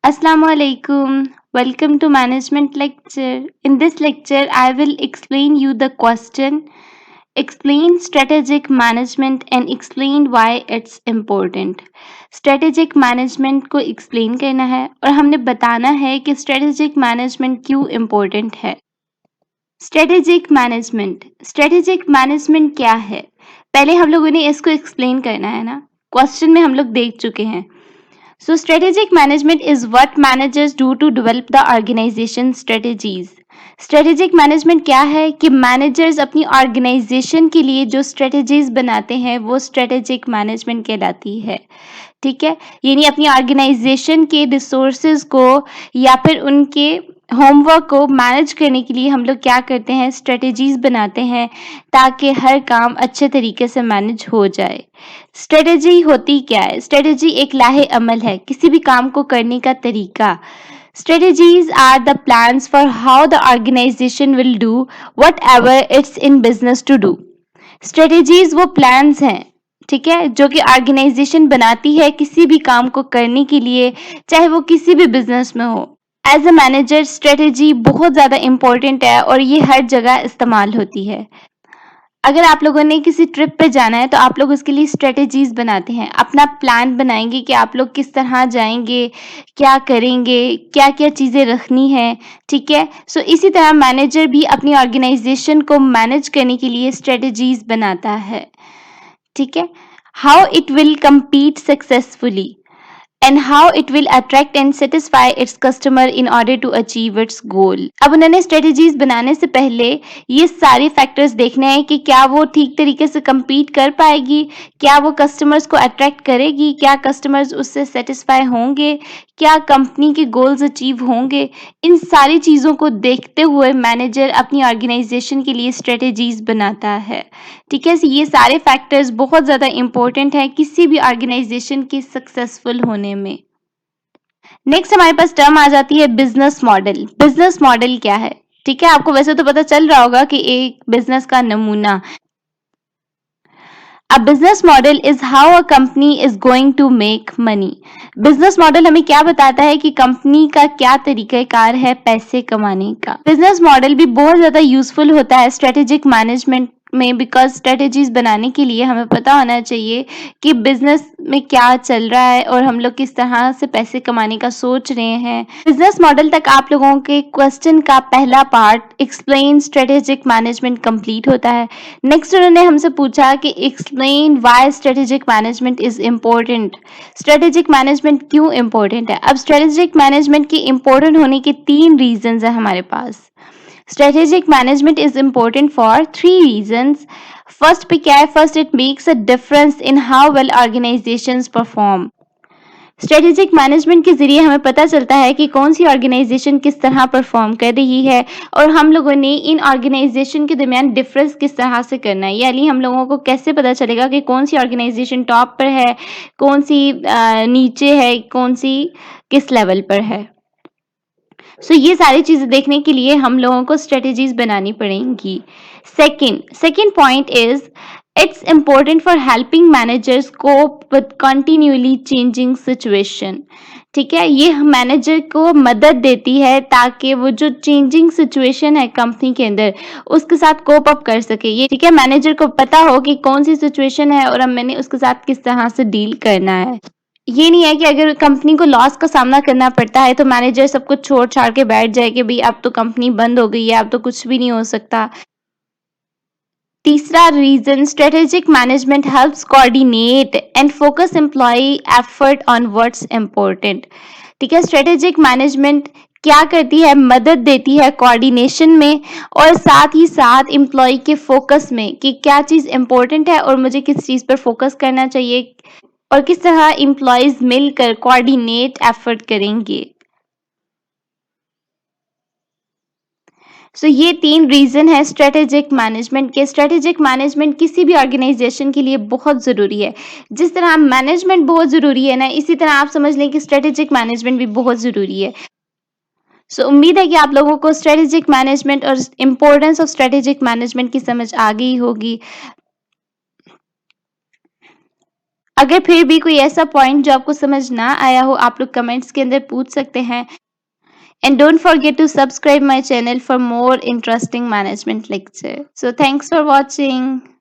Assalam.o.alaikum. Welcome to management lecture. In this lecture, I will explain you the question, explain strategic management and explain why it's important. Strategic management को explain करना है और हमने बताना है कि strategic management क्यों important है. स्ट्रेटेजिक मैनेजमेंट क्या है? पहले हम लोगों ने इसको एक्सप्लेन करना है ना. क्वेश्चन में हम लोग देख चुके हैं. So strategic management is what managers do to develop the organization strategies. Strategic management क्या है कि managers अपनी organization के लिए जो strategies बनाते हैं वो strategic management कहलाती है. ठीक है, यानी अपनी ऑर्गेनाइजेशन के रिसोर्सेज को या फिर उनके होमवर्क को मैनेज करने के लिए हम लोग क्या करते हैं, स्ट्रेटेजीज बनाते हैं ताकि हर काम अच्छे तरीके से मैनेज हो जाए. स्ट्रेटेजी होती क्या है? स्ट्रेटेजी एक लाहे अमल है, किसी भी काम को करने का तरीका. Strategies are the plans for how the organization will do whatever it's in business to do. Strategies वो plans हैं, ठीक है, जो कि ऑर्गेनाइजेशन बनाती है किसी भी काम को करने के लिए, चाहे वो किसी भी बिजनेस में हो. एज अ मैनेजर स्ट्रेटेजी बहुत ज़्यादा इम्पोर्टेंट है और ये हर जगह इस्तेमाल होती है. अगर आप लोगों ने किसी ट्रिप पे जाना है तो आप लोग उसके लिए स्ट्रेटेजीज बनाते हैं, अपना प्लान बनाएंगे कि आप लोग किस तरह जाएंगे, क्या करेंगे, क्या क्या चीज़ें रखनी है. ठीक है, सो इसी तरह मैनेजर भी अपनी ऑर्गेनाइजेशन को मैनेज करने के लिए स्ट्रेटेजीज बनाता है. ठीक है, how it will compete successfully and how it will attract and satisfy its customer in order to achieve its goal. अब उन्होंने स्ट्रेटेजीज बनाने से पहले ये सारे फैक्टर्स देखने हैं कि क्या वो ठीक तरीके से compete कर पाएगी, क्या वो कस्टमर्स को अट्रैक्ट करेगी, क्या कस्टमर्स उससे सेटिस्फाई होंगे, क्या कंपनी के गोल्स अचीव होंगे. इन सारी चीज़ों को देखते हुए मैनेजर अपनी ऑर्गेनाइजेशन के लिए स्ट्रेटेजीज बनाता है. ठीक है, ये सारे फैक्टर्स बहुत ज़्यादा इम्पोर्टेंट हैं किसी भी ऑर्गेनाइजेशन के सक्सेसफुल होने में. नेक्स्ट हमारे पास टर्म आ जाती है बिजनेस मॉडल. बिजनेस मॉडल क्या है? ठीक है, आपको वैसे तो पता चल रहा होगा कि एक बिजनेस का नमूना. A business model is how a company is going to make money. Business model हमें क्या बताता है कि कंपनी का क्या तरीक़ाकार है पैसे कमाने का. बिजनेस मॉडल भी बहुत ज़्यादा यूजफुल होता है स्ट्रेटेजिक मैनेजमेंट में, बिकॉज स्ट्रेटेजीज बनाने के लिए हमें पता होना चाहिए कि बिजनेस में क्या चल रहा है और हम लोग किस तरह से पैसे कमाने का सोच रहे हैं. बिजनेस मॉडल तक आप लोगों के क्वेश्चन का पहला part explain strategic management complete होता है. नेक्स्ट उन्होंने हमसे पूछा कि explain why strategic management is important. Strategic management क्यों इम्पोर्टेंट है? अब स्ट्रेटेजिक मैनेजमेंट के इम्पोर्टेंट होने के 3 रीजंस है हमारे पास. Strategic management is important for 3 reasons. First पे क्या है? First it makes a difference in how well organizations perform. Strategic management के जरिए हमें पता चलता है कि कौन सी ऑर्गेनाइजेशन किस तरह परफॉर्म कर रही है और हम लोगों ने इन ऑर्गेनाइजेशन के दरमियान डिफरेंस किस तरह से करना है. यानी हम लोगों को कैसे पता चलेगा कि कौन सी ऑर्गेनाइजेशन टॉप पर है, कौन सी नीचे है, कौन सी किस लेवल पर है. सो ये सारी चीज़ें देखने के लिए हम लोगों को स्ट्रेटेजीज बनानी पड़ेंगी. Second point is it's important for helping managers cope with continuously changing situation. ठीक है, ये मैनेजर को मदद देती है ताकि वो जो चेंजिंग सिचुएशन है कंपनी के अंदर उसके साथ कोप अप कर सके. ये ठीक है, मैनेजर को पता हो कि कौन सी सिचुएशन है और अब मैंने उसके साथ किस तरह से डील करना है. ये नहीं है कि अगर कंपनी को लॉस का सामना करना पड़ता है तो मैनेजर सब कुछ छोड़ छाड़ के बैठ जाए कि भाई अब तो कंपनी बंद हो गई है, अब तो कुछ भी नहीं हो सकता. तीसरा reason strategic management helps coordinate and focus employee effort on what's important. ठीक है, स्ट्रेटेजिक मैनेजमेंट क्या करती है? मदद देती है कोऑर्डिनेशन में और साथ ही साथ एम्प्लॉय के फोकस में कि क्या चीज़ इम्पोर्टेंट है और मुझे किस चीज़ पर फोकस करना चाहिए और किस तरह एम्प्लॉयज मिलकर कोऑर्डिनेट एफर्ट करेंगे. सो ये 3 रीजन है स्ट्रेटेजिक मैनेजमेंट के. स्ट्रेटेजिक मैनेजमेंट किसी भी ऑर्गेनाइजेशन के लिए बहुत ज़रूरी है. जिस तरह मैनेजमेंट बहुत ज़रूरी है ना, इसी तरह आप समझ लें कि स्ट्रेटेजिक मैनेजमेंट भी बहुत ज़रूरी है. सो उम्मीद है कि आप लोगों को स्ट्रेटेजिक मैनेजमेंट और इम्पोर्टेंस ऑफ स्ट्रेटेजिक मैनेजमेंट की समझ आ गई होगी. अगर फिर भी कोई ऐसा पॉइंट जो आपको समझ ना आया हो, आप लोग कमेंट्स के अंदर पूछ सकते हैं। And don't forget to subscribe my channel for more interesting management lecture. So thanks for watching.